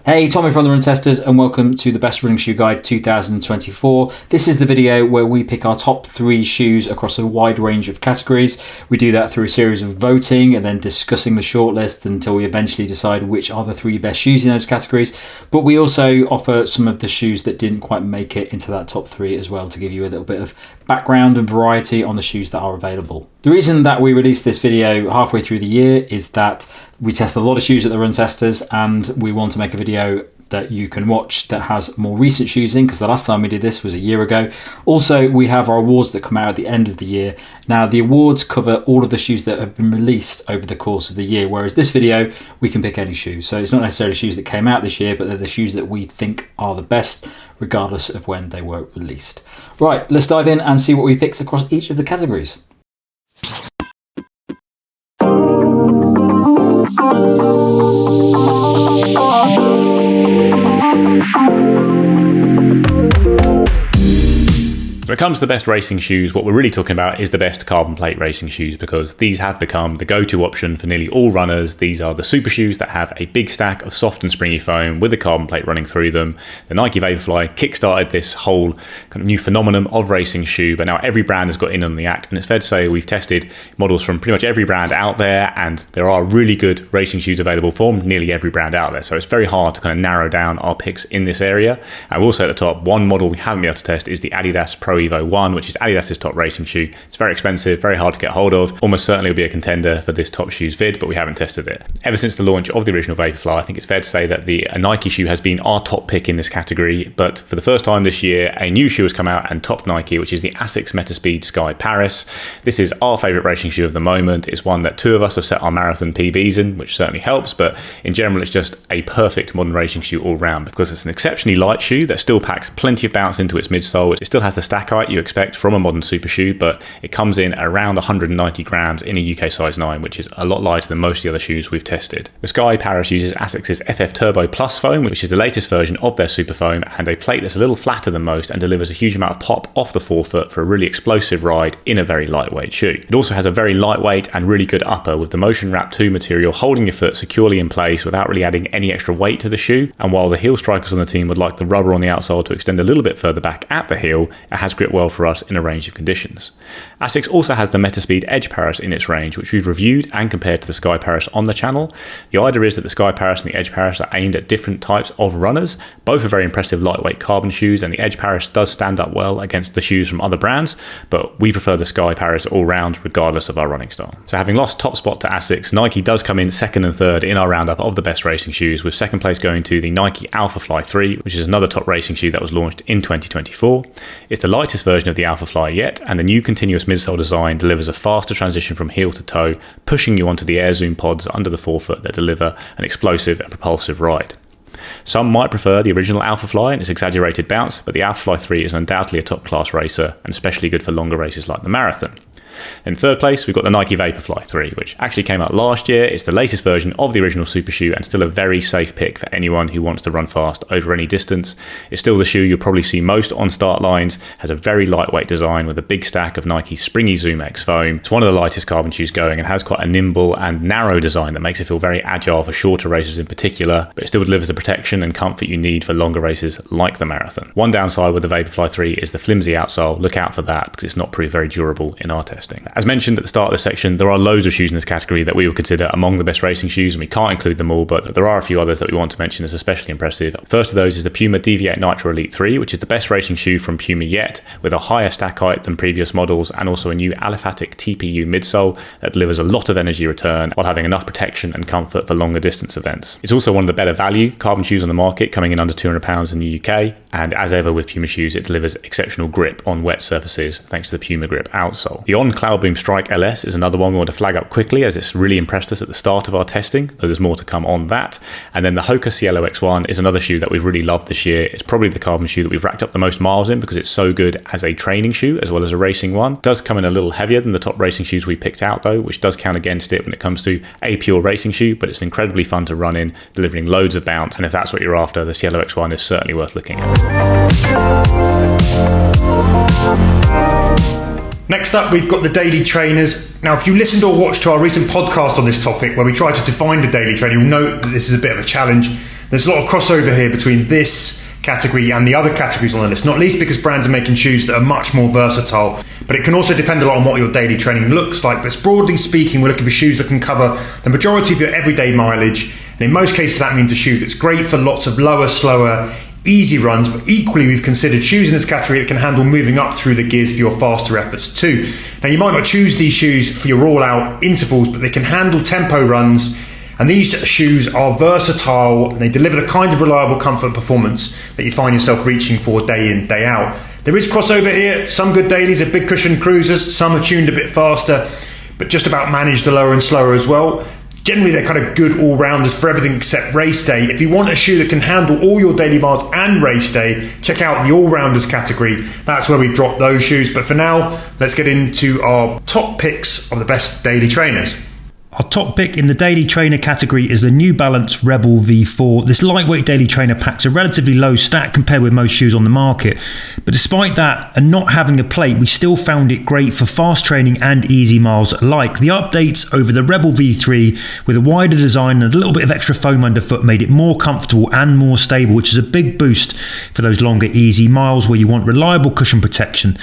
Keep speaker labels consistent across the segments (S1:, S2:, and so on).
S1: Hey, Tommy from the Run Testers, and welcome to the Best Running Shoe Guide 2024. This is the video where we pick our top 3 shoes across a wide range of categories. We do that through a series of voting and then discussing the shortlist until we eventually decide which are the 3 best shoes in those categories. But we also offer some of the shoes that didn't quite make it into that top 3 as well, to give you a little bit of background and variety on the shoes that are available. The reason that we released this video halfway through the year is that we test a lot of shoes at the Run Testers, and we want to make a video that you can watch that has more recent shoes in, because the last time we did this was a year ago. Also, we have our awards that come out at the end of the year. Now, the awards cover all of the shoes that have been released over the course of the year, whereas this video, we can pick any shoes. So it's not necessarily shoes that came out this year, but they're the shoes that we think are the best, regardless of when they were released. Right, let's dive in and see what we picked across each of the categories.
S2: When it comes to the best racing shoes, what we're really talking about is the best carbon plate racing shoes, because these have become the go-to option for nearly all runners. These are the super shoes that have a big stack of soft and springy foam with a carbon plate running through them. The Nike Vaporfly kickstarted this whole kind of new phenomenon of racing shoe, but now every brand has got in on the act, and it's fair to say we've tested models from pretty much every brand out there, and there are really good racing shoes available from nearly every brand out there. So it's very hard to kind of narrow down our picks in this area. I will say at the top, one model we haven't been able to test is the Adidas Pro Evo 1, which is Adidas' top racing shoe. It's very expensive, very hard to get hold of. Almost certainly will be a contender for this top shoes vid, but we haven't tested it. Ever since the launch of the original Vaporfly, I think it's fair to say that a Nike shoe has been our top pick in this category. But for the first time this year, a new shoe has come out and topped Nike, which is the Asics Metaspeed Sky Paris. This is our favourite racing shoe of the moment. It's one that 2 of us have set our marathon PBs in, which certainly helps, but in general it's just a perfect modern racing shoe all round, because it's an exceptionally light shoe that still packs plenty of bounce into its midsole. It still has the stack height you expect from a modern super shoe, but it comes in around 190 grams in a UK size 9, which is a lot lighter than most of the other shoes we've tested. The Sky Paris uses Asics' FF Turbo Plus foam, which is the latest version of their super foam, and a plate that's a little flatter than most and delivers a huge amount of pop off the forefoot for a really explosive ride in a very lightweight shoe. It also has a very lightweight and really good upper, with the Motion Wrap 2 material holding your foot securely in place without really adding any extra weight to the shoe. And while the heel strikers on the team would like the rubber on the outsole to extend a little bit further back at the heel, it has grip well for us in a range of conditions. Asics also has the Metaspeed Edge Paris in its range, which we've reviewed and compared to the Sky Paris on the channel. The idea is that the Sky Paris and the Edge Paris are aimed at different types of runners. Both are very impressive lightweight carbon shoes, and the Edge Paris does stand up well against the shoes from other brands, but we prefer the Sky Paris all round regardless of our running style. So having lost top spot to Asics, Nike does come in second and third in our roundup of the best racing shoes, with second place going to the Nike Alphafly 3, which is another top racing shoe that was launched in 2024. It's the lightest version of the Alphafly yet, and the new continuous midsole design delivers a faster transition from heel to toe, pushing you onto the Air Zoom pods under the forefoot that deliver an explosive and propulsive ride. Some might prefer the original Alphafly and its exaggerated bounce, but the Alphafly 3 is undoubtedly a top-class racer, and especially good for longer races like the marathon. In third place, we've got the Nike Vaporfly 3, which actually came out last year. It's the latest version of the original super shoe and still a very safe pick for anyone who wants to run fast over any distance. It's still the shoe you'll probably see most on start lines, has a very lightweight design with a big stack of Nike's springy Zoom X foam. It's one of the lightest carbon shoes going and has quite a nimble and narrow design that makes it feel very agile for shorter races in particular, but it still delivers the protection and comfort you need for longer races like the marathon. One downside with the Vaporfly 3 is the flimsy outsole. Look out for that, because it's not proved very durable in our testing. As mentioned at the start of this section, there are loads of shoes in this category that we would consider among the best racing shoes, and we can't include them all, but there are a few others that we want to mention as especially impressive. First of those is the Puma Deviate Nitro Elite 3, which is the best racing shoe from Puma yet, with a higher stack height than previous models and also a new aliphatic TPU midsole that delivers a lot of energy return while having enough protection and comfort for longer distance events. It's also one of the better value carbon shoes on the market, coming in under £200 in the UK, and as ever with Puma shoes, it delivers exceptional grip on wet surfaces thanks to the Puma Grip outsole. The Cloudboom Strike LS is another one we want to flag up quickly, as it's really impressed us at the start of our testing, though there's more to come on that. And then the Hoka Cielo X1 is another shoe that we've really loved this year. It's probably the carbon shoe that we've racked up the most miles in, because it's so good as a training shoe as well as a racing one. It does come in a little heavier than the top racing shoes we picked out though, which does count against it when it comes to a pure racing shoe, but it's incredibly fun to run in, delivering loads of bounce, and if that's what you're after, the Cielo X1 is certainly worth looking at.
S3: Next up, we've got the daily trainers. Now, if you listened or watched to our recent podcast on this topic, where we try to define the daily trainer, you'll note that this is a bit of a challenge. There's a lot of crossover here between this category and the other categories on the list, not least because brands are making shoes that are much more versatile, but it can also depend a lot on what your daily training looks like. But broadly speaking, we're looking for shoes that can cover the majority of your everyday mileage, and in most cases that means a shoe that's great for lots of lower, slower, easy runs, but equally we've considered shoes in this category that can handle moving up through the gears for your faster efforts too. Now you might not choose these shoes for your all-out intervals, but they can handle tempo runs. And these shoes are versatile and they deliver the kind of reliable comfort and performance that you find yourself reaching for day in, day out. There is crossover here. Some good dailies are big cushion cruisers, some are tuned a bit faster, but just about manage the lower and slower as well. Generally, they're kind of good all-rounders for everything except race day. If you want a shoe that can handle all your daily miles and race day, check out the all-rounders category. That's where we've dropped those shoes. But for now, let's get into our top picks of the best daily trainers.
S4: Our top pick in the daily trainer category is the New Balance Rebel V4. This lightweight daily trainer packs a relatively low stack compared with most shoes on the market. But despite that, and not having a plate, we still found it great for fast training and easy miles alike. The updates over the Rebel V3 with a wider design and a little bit of extra foam underfoot made it more comfortable and more stable, which is a big boost for those longer easy miles where you want reliable cushion protection.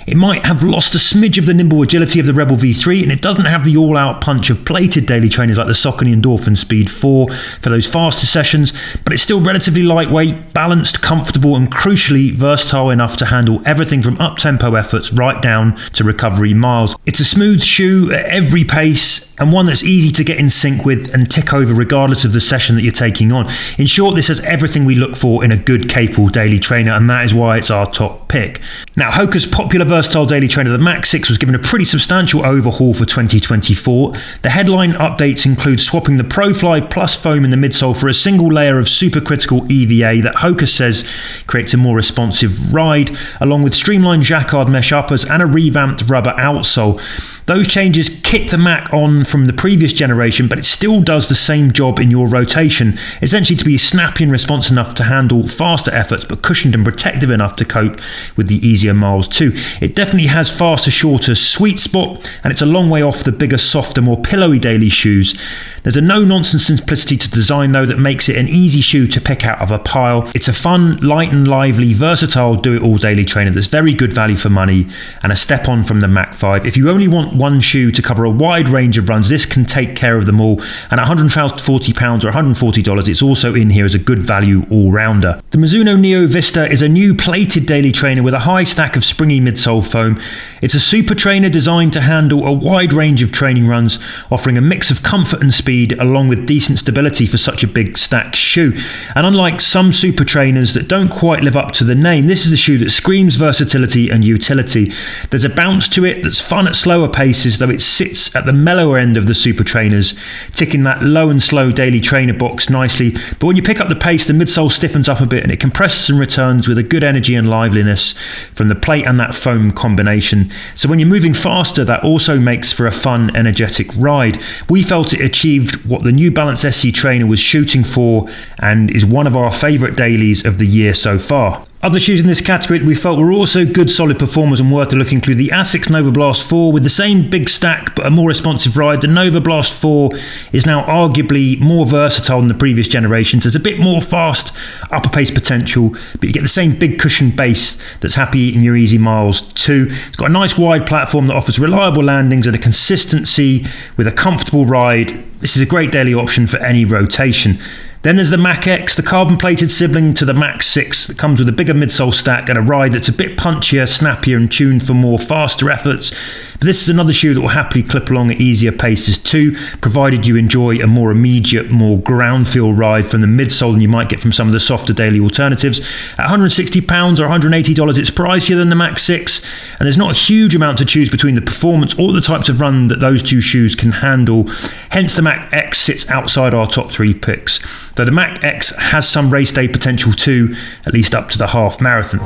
S4: It might have lost a smidge of the nimble agility of the Rebel V3, and it doesn't have the all-out punch of plated daily trainers like the Saucony Endorphin Speed 4 for those faster sessions, but it's still relatively lightweight, balanced, comfortable, and crucially versatile enough to handle everything from up-tempo efforts right down to recovery miles. It's a smooth shoe at every pace, and one that's easy to get in sync with and tick over regardless of the session that you're taking on. In short, this has everything we look for in a good, capable daily trainer, and that is why it's our top pick. Now, Hoka's popular versatile daily trainer, the Mach X, was given a pretty substantial overhaul for 2024. The headline updates include swapping the Vaporfly plus foam in the midsole for a single layer of supercritical EVA that Hoka says creates a more responsive ride, along with streamlined jacquard mesh uppers and a revamped rubber outsole. Those changes kick the Mach on from the previous generation, but it still does the same job in your rotation, essentially to be snappy and responsive enough to handle faster efforts, but cushioned and protective enough to cope with the easier miles too. It definitely has faster, shorter sweet spot, and it's a long way off the bigger, softer, more pillowy daily shoes. There's a no-nonsense simplicity to design though that makes it an easy shoe to pick out of a pile. It's a fun, light and lively, versatile do-it-all daily trainer that's very good value for money and a step on from the Mach 5. If you only want one shoe to cover a wide range of runs, this can take care of them all, and at £140 or $140, it's also in here as a good value all-rounder. The Mizuno Neo Vista is a new plated daily trainer with a high stack of springy midsole foam. It's a super trainer designed to handle a wide range of training runs, offering a mix of comfort and speed along with decent stability for such a big stack shoe. And unlike some super trainers that don't quite live up to the name, this is a shoe that screams versatility and utility. There's a bounce to it that's fun at slower paces, though it sits at the mellower end of the super trainers, ticking that low and slow daily trainer box nicely. But when you pick up the pace, the midsole stiffens up a bit and it compresses and returns with a good energy and liveliness from the plate and that foam combination. So when you're moving faster, that also makes for a fun, energetic ride. We felt it achieved what the New Balance SC trainer was shooting for and is one of our favourite dailies of the year so far. Other shoes in this category that we felt were also good solid performers and worth a look include the Asics Novablast 4 with the same big stack but a more responsive ride. The Novablast 4 is now arguably more versatile than the previous generations. There's a bit more fast upper pace potential, but you get the same big cushion base that's happy in your easy miles too. It's got a nice wide platform that offers reliable landings and a consistency with a comfortable ride. This is a great daily option for any rotation. Then there's the Mach X, the carbon-plated sibling to the Mach 6 that comes with a bigger midsole stack and a ride that's a bit punchier, snappier and tuned for more faster efforts. But this is another shoe that will happily clip along at easier paces too, provided you enjoy a more immediate, more ground feel ride from the midsole than you might get from some of the softer daily alternatives. At £160 or $180, it's pricier than the Mach 6, and there's not a huge amount to choose between the performance or the types of run that those two shoes can handle. Hence the Mach X sits outside our top three picks, though the Mach X has some race day potential too, at least up to the half marathon.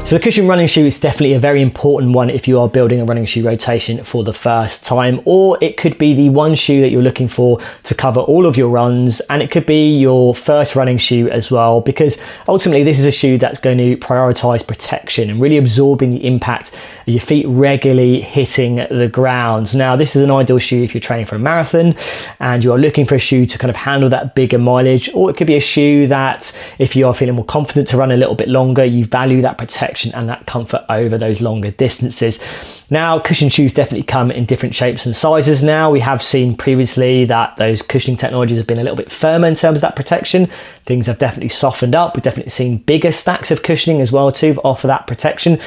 S5: So the cushion running shoe is definitely a very important one if you are building a running shoe rotation for the first time, or it could be the one shoe that you're looking for to cover all of your runs, and it could be your first running shoe as well, because ultimately this is a shoe that's going to prioritize protection and really absorbing the impact of your feet regularly hitting the ground. Now, this is an ideal shoe if you're training for a marathon and you are looking for a shoe to kind of handle that bigger mileage, or it could be a shoe that if you are feeling more confident to run a little bit longer, you value that protection and that comfort over those longer distances. Now, cushion shoes definitely come in different shapes and sizes now. We have seen previously that those cushioning technologies have been a little bit firmer in terms of that protection. Things have definitely softened up. We've definitely seen bigger stacks of cushioning as well too to offer that protection.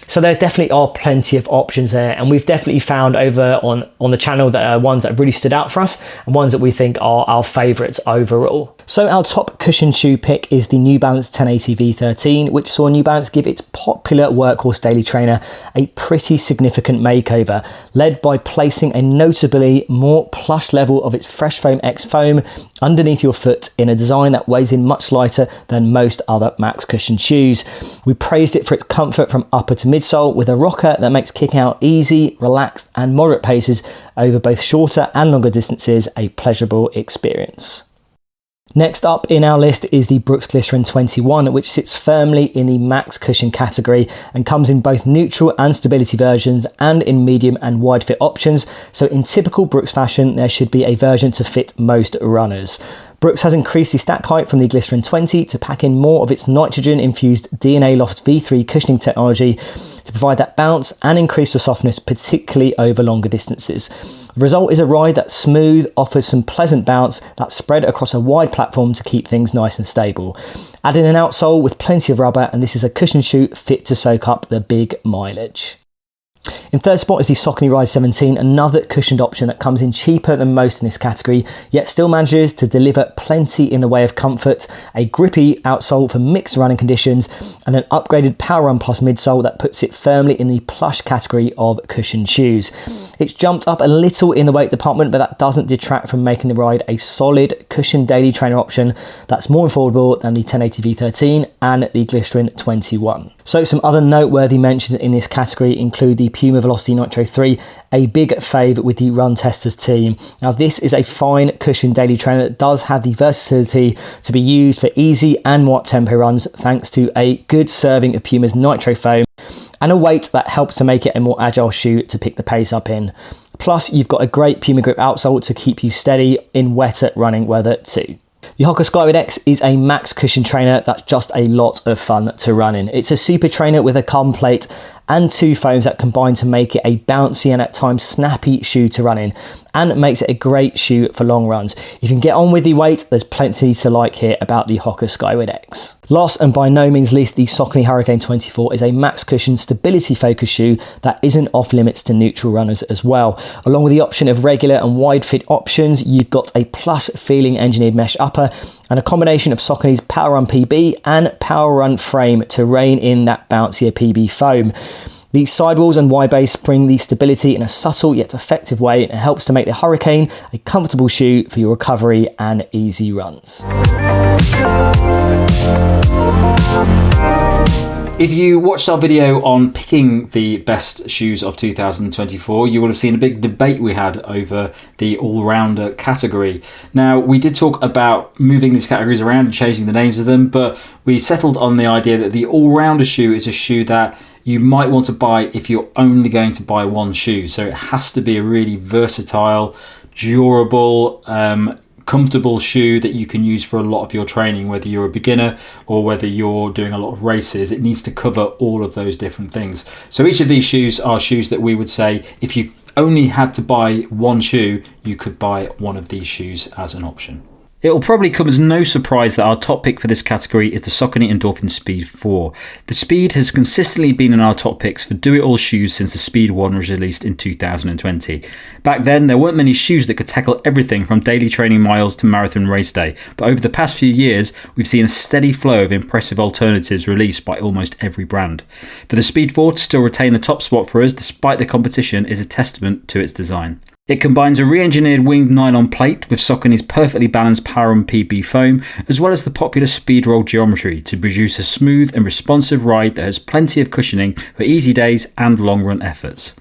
S5: So there definitely are plenty of options there, and we've definitely found over on the channel that are ones that really stood out for us and ones that we think are our favourites overall. So our top cushion shoe pick is the New Balance 1080 V13, which saw New Balance give its popular workhorse daily trainer a pretty significant makeover, led by placing a notably more plush level of its Fresh Foam X foam underneath your foot in a design that weighs in much lighter than most other max cushion shoes. We praised it for its comfort from upper to midsole, with a rocker that makes kicking out easy, relaxed and moderate paces over both shorter and longer distances a pleasurable experience. Next up in our list is the Brooks Glycerin 21, which sits firmly in the max cushion category and comes in both neutral and stability versions and in medium and wide fit options. So in typical Brooks fashion, there should be a version to fit most runners. Brooks has increased the stack height from the Glycerin 20 to pack in more of its nitrogen-infused DNA Loft V3 cushioning technology to provide that bounce and increase the softness, particularly over longer distances. The result is a ride that's smooth, offers some pleasant bounce that's spread across a wide platform to keep things nice and stable. Add in an outsole with plenty of rubber, and this is a cushion shoe fit to soak up the big mileage. In third spot is the Saucony Ride 17, another cushioned option that comes in cheaper than most in this category, yet still manages to deliver plenty in the way of comfort, a grippy outsole for mixed running conditions, and an upgraded Power Run Plus midsole that puts it firmly in the plush category of cushioned shoes. It's jumped up a little in the weight department, but that doesn't detract from making the Ride a solid cushioned daily trainer option that's more affordable than the 1080 V13 and the Glycerin 21. So some other noteworthy mentions in this category include the Puma Velocity Nitro 3, a big fave with the Run Testers team. Now this is a fine cushioned daily trainer that does have the versatility to be used for easy and more up-tempo runs thanks to a good serving of Puma's Nitro foam and a weight that helps to make it a more agile shoe to pick the pace up in. Plus you've got a great Puma grip outsole to keep you steady in wetter running weather too. The Hoka Skyward X is a max cushion trainer that's just a lot of fun to run in. It's a super trainer with a carbon plate and two foams that combine to make it a bouncy and at times snappy shoe to run in, and makes it a great shoe for long runs. If you can get on with the weight, there's plenty to like here about the Hoka Skyward X. Last and by no means least, the Saucony Hurricane 24 is a max cushion stability focused shoe that isn't off limits to neutral runners as well. Along with the option of regular and wide fit options, you've got a plush feeling engineered mesh upper and a combination of Saucony's Power Run PB and Power Run frame to rein in that bouncier PB foam. The sidewalls and Y-base bring the stability in a subtle yet effective way, and it helps to make the Hurricane a comfortable shoe for your recovery and easy runs.
S1: If you watched our video on picking the best shoes of 2024, you will have seen a big debate we had over the all-rounder category. Now, we did talk about moving these categories around and changing the names of them, but we settled on the idea that the all-rounder shoe is a shoe that you might want to buy if you're only going to buy one shoe. So it has to be a really versatile, durable, comfortable shoe that you can use for a lot of your training, whether you're a beginner or whether you're doing a lot of races. It needs to cover all of those different things. So each of these shoes are shoes that we would say if you only had to buy one shoe, you could buy one of these shoes as an option. It will probably come as no surprise that our top pick for this category is the Saucony Endorphin Speed 4. The Speed has consistently been in our top picks for do-it-all shoes since the Speed 1 was released in 2020. Back then, there weren't many shoes that could tackle everything from daily training miles to marathon race day, but over the past few years, we've seen a steady flow of impressive alternatives released by almost every brand. For the Speed 4 to still retain the top spot for us despite the competition is a testament to its design. It combines a re-engineered winged nylon plate with Saucony's perfectly balanced Power and PB foam, as well as the popular speed roll geometry to produce a smooth and responsive ride that has plenty of cushioning for easy days and long run efforts.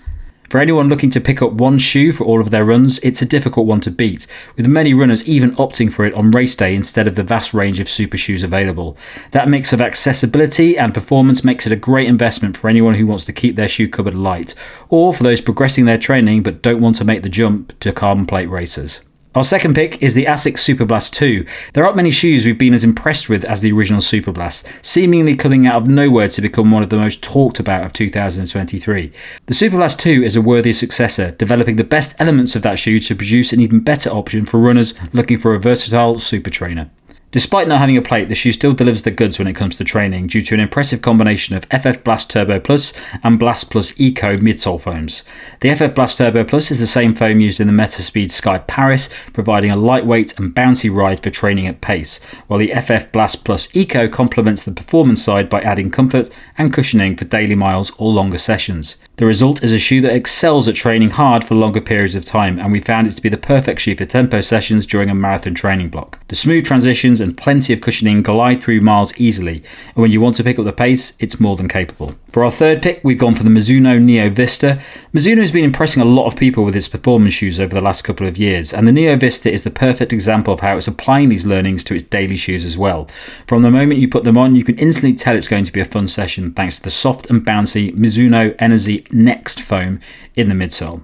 S1: For anyone looking to pick up one shoe for all of their runs, it's a difficult one to beat, with many runners even opting for it on race day instead of the vast range of super shoes available. That mix of accessibility and performance makes it a great investment for anyone who wants to keep their shoe cupboard light, or for those progressing their training but don't want to make the jump to carbon plate racers. Our second pick is the Asics Superblast 2. There aren't many shoes we've been as impressed with as the original Superblast, seemingly coming out of nowhere to become one of the most talked about of 2023. The Superblast 2 is a worthy successor, developing the best elements of that shoe to produce an even better option for runners looking for a versatile super trainer. Despite not having a plate, the shoe still delivers the goods when it comes to training due to an impressive combination of FF Blast Turbo Plus and Blast Plus Eco midsole foams. The FF Blast Turbo Plus is the same foam used in the Metaspeed Sky Paris, providing a lightweight and bouncy ride for training at pace, while the FF Blast Plus Eco complements the performance side by adding comfort and cushioning for daily miles or longer sessions. The result is a shoe that excels at training hard for longer periods of time, and we found it to be the perfect shoe for tempo sessions during a marathon training block. The smooth transitions and plenty of cushioning glide through miles easily, and when you want to pick up the pace, it's more than capable. For our third pick, we've gone for the Mizuno Neo Vista. Mizuno has been impressing a lot of people with its performance shoes over the last couple of years, and the Neo Vista is the perfect example of how it's applying these learnings to its daily shoes as well. From the moment you put them on, you can instantly tell it's going to be a fun session thanks to the soft and bouncy Mizuno Energy Next foam in the midsole.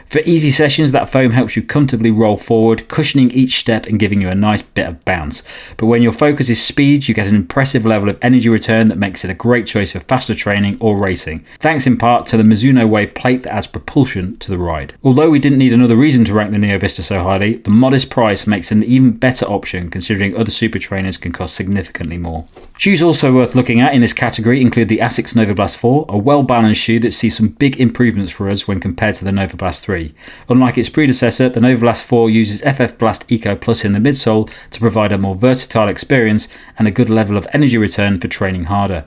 S1: For easy sessions, that foam helps you comfortably roll forward, cushioning each step and giving you a nice bit of bounce. But when your focus is speed, you get an impressive level of energy return that makes it a great choice for faster training or racing, thanks in part to the Mizuno Wave plate that adds propulsion to the ride. Although we didn't need another reason to rank the Neo Vista so highly, the modest price makes it an even better option considering other super trainers can cost significantly more. Shoes also worth looking at in this category include the Asics Novablast 4, a well-balanced shoe that sees some big improvements for us when compared to the Novablast 3. Unlike its predecessor, the Novablast 4 uses FF Blast Eco Plus in the midsole to provide a more versatile experience and a good level of energy return for training harder.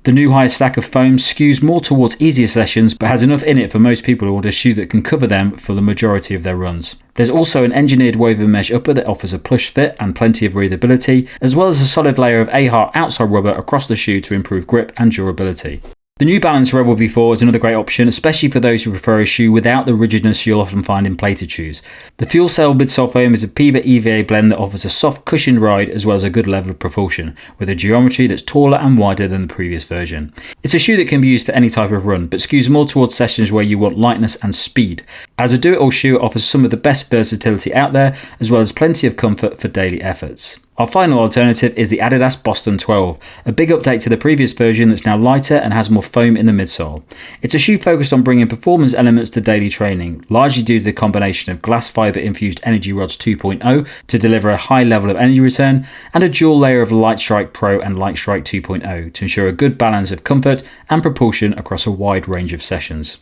S1: The new higher stack of foam skews more towards easier sessions, but has enough in it for most people who want a shoe that can cover them for the majority of their runs. There's also an engineered woven mesh upper that offers a plush fit and plenty of breathability, as well as a solid layer of AHAR outside rubber across the shoe to improve grip and durability. The New Balance Rebel V4 is another great option, especially for those who prefer a shoe without the rigidness you'll often find in plated shoes. The Fuelcell midsole foam is a Puma EVA blend that offers a soft cushioned ride as well as a good level of propulsion, with a geometry that's taller and wider than the previous version. It's a shoe that can be used for any type of run, but skews more towards sessions where you want lightness and speed. As a do-it-all shoe, it offers some of the best versatility out there, as well as plenty of comfort for daily efforts. Our final alternative is the Adidas Boston 12, a big update to the previous version that's now lighter and has more foam in the midsole. It's a shoe focused on bringing performance elements to daily training, largely due to the combination of glass fiber infused Energy Rods 2.0 to deliver a high level of energy return, and a dual layer of Light Strike Pro and Light Strike 2.0 to ensure a good balance of comfort and propulsion across a wide range of sessions.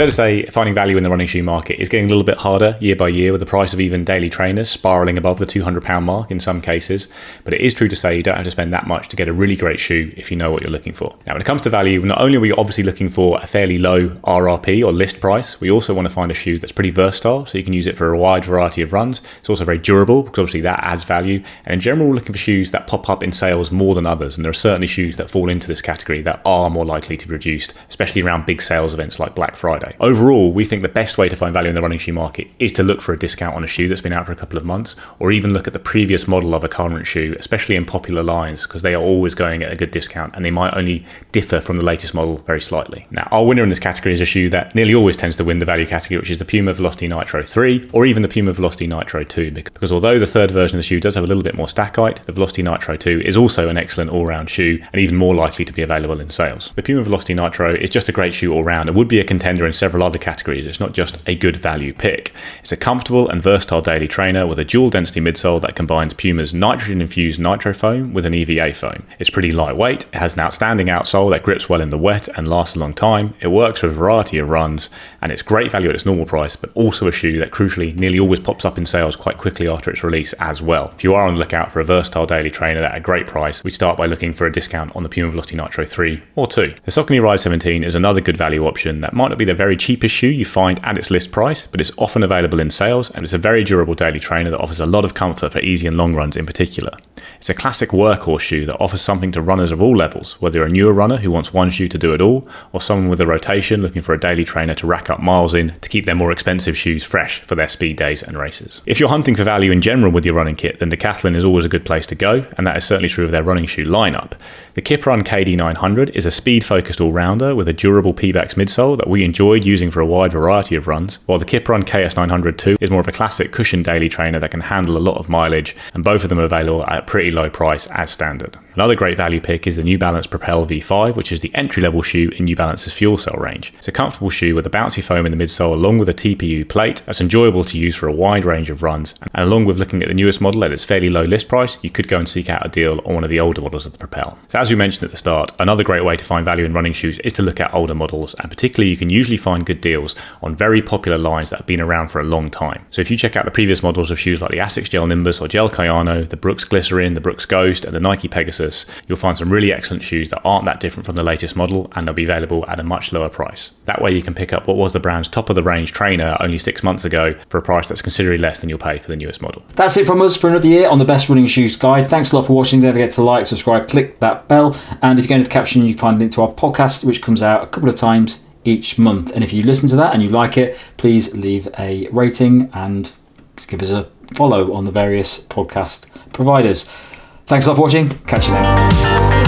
S2: Fair to say, finding value in the running shoe market is getting a little bit harder year by year, with the price of even daily trainers spiralling above the £200 mark in some cases. But it is true to say you don't have to spend that much to get a really great shoe if you know what you're looking for. Now, when it comes to value, not only are we obviously looking for a fairly low RRP or list price, we also want to find a shoe that's pretty versatile, so you can use it for a wide variety of runs. It's also very durable, because obviously that adds value. And in general, we're looking for shoes that pop up in sales more than others. And there are certainly shoes that fall into this category that are more likely to be produced, especially around big sales events like Black Friday. Overall, we think the best way to find value in the running shoe market is to look for a discount on a shoe that's been out for a couple of months, or even look at the previous model of a current shoe, especially in popular lines, because they are always going at a good discount and they might only differ from the latest model very slightly. Now, our winner in this category is a shoe that nearly always tends to win the value category, which is the Puma Velocity Nitro 3 or even the Puma Velocity Nitro 2, because although the third version of the shoe does have a little bit more stack height, the Velocity Nitro 2 is also an excellent all-round shoe and even more likely to be available in sales. The Puma Velocity Nitro is just a great shoe all-round and would be a contender in several other categories. It's not just a good value pick. It's a comfortable and versatile daily trainer with a dual density midsole that combines Puma's nitrogen-infused Nitro foam with an EVA foam. It's pretty lightweight, it has an outstanding outsole that grips well in the wet and lasts a long time, it works for a variety of runs, and it's great value at its normal price, but also a shoe that crucially nearly always pops up in sales quite quickly after its release as well. If you are on the lookout for a versatile daily trainer at a great price, we'd start by looking for a discount on the Puma Velocity Nitro 3 or 2. The Saucony Ride 17 is another good value option that might not be the very cheapest shoe you find at its list price, but it's often available in sales, and it's a very durable daily trainer that offers a lot of comfort for easy and long runs in particular. It's a classic workhorse shoe that offers something to runners of all levels, whether you're a newer runner who wants one shoe to do it all, or someone with a rotation looking for a daily trainer to rack up miles in to keep their more expensive shoes fresh for their speed days and races. If you're hunting for value in general with your running kit, then Decathlon is always a good place to go, and that is certainly true of their running shoe lineup. The Kiprun KD900 is a speed-focused all-rounder with a durable Pebax midsole that we enjoyed using for a wide variety of runs, while the Kiprun KS900 II is more of a classic cushion daily trainer that can handle a lot of mileage, and both of them are available at a pretty low price as standard. Another great value pick is the New Balance Propel V5, which is the entry-level shoe in New Balance's Fuelcell range. It's a comfortable shoe with a bouncy foam in the midsole along with a TPU plate that's enjoyable to use for a wide range of runs, and along with looking at the newest model at its fairly low list price, you could go and seek out a deal on one of the older models of the Propel. So as we mentioned at the start, another great way to find value in running shoes is to look at older models, and particularly you can usually find good deals on very popular lines that have been around for a long time. So if you check out the previous models of shoes like the Asics Gel Nimbus or Gel Cayano, the Brooks Glycerin, the Brooks Ghost, and the Nike Pegasus, you'll find some really excellent shoes that aren't that different from the latest model, and they'll be available at a much lower price. That way you can pick up what was the brand's top of the range trainer only 6 months ago for a price that's considerably less than you'll pay for the newest model.
S1: That's it from us for another year on the Best Running Shoes Guide. Thanks a lot for watching. Don't forget to like, subscribe, click that bell, and if you go into the caption you can find a link to our podcast, which comes out a couple of times each month. And if you listen to that and you like it, please leave a rating and give us a follow on the various podcast providers. Thanks a lot for watching. Catch you later.